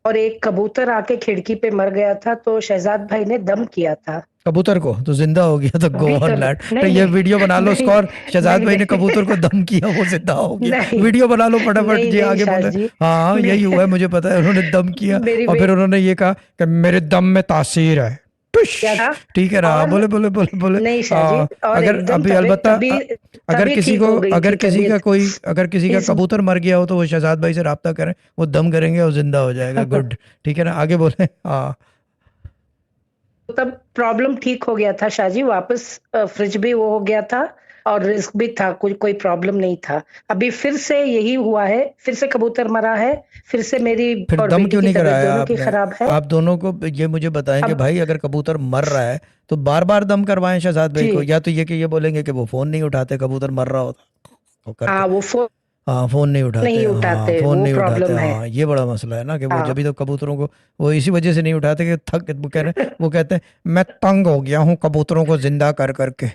और एक कबूतर आके खिड़की पे मर गया था, तो शहजाद भाई ने दम किया था। कबूतर को तो जिंदा हो गया, तो गो अभी ऑन तक लैट। तो नहीं, ये नहीं, वीडियो बना लो नहीं, उसका, और शहजाद नहीं, भाई ने नहीं, कबूतर को दम किया, वो जिंदा हो गया। नहीं, वीडियो बना लो फटाफट नहीं, जी, नहीं आगे शाह बोले। जी, हाँ हाँ, यही हुआ है, नहीं। मुझे पता है, उन्होंने दम किया मेरी और बे फिर उन्होंने ये कहा कि मेरे दम में तासीर है। टुश। क्या था? ठीक है ना, और बोले बोले बोले बोले। नहीं शाह जी, और अगर एकदम अभी तबीयत अलबत्ता तभी अगर तभी किसी ठीक को, हो गई थी तबीयत अगर किसी का इस कबूतर मर गया हो तो वो शहजाद भाई से राब्ता करें, वो दम करेंगे और जिंदा हो जाएगा। गुड। ठीक है ना, आगे बोले। हाँ। तब प्रॉब्लम ठीक हो गया था शाह जी, वापस फ्रिज भी वो हो गया था, और रिस्क भी था, कोई प्रॉब्लम नहीं था। अभी फिर से यही हुआ है, फिर से कबूतर मरा है, फिर से मेरी फिर और दम बेटी क्यों की नहीं तबीयत कराया दोनों की आपने? खराब है। आप दोनों को ये मुझे बताएं कि अब भाई अगर कबूतर मर रहा है तो बार बार दम करवाएं शहजाद भाई को, जी, या तो ये कि ये बोलेंगे कि वो फोन नहीं उठाते, कबूतर मर रहा होता तो करके। हाँ वो फोन हाँ, फोन नहीं उठाते, नहीं हाँ उठाते, फोन वो नहीं उठाते, प्रॉब्लम है। हाँ ये बड़ा मसला है ना, कि वो जब हाँ। भी तो कबूतरों को, वो इसी वजह से नहीं उठाते कि थक, वो कह रहे, वो कहते हैं मैं तंग हो गया हूँ कबूतरों को जिंदा कर करके।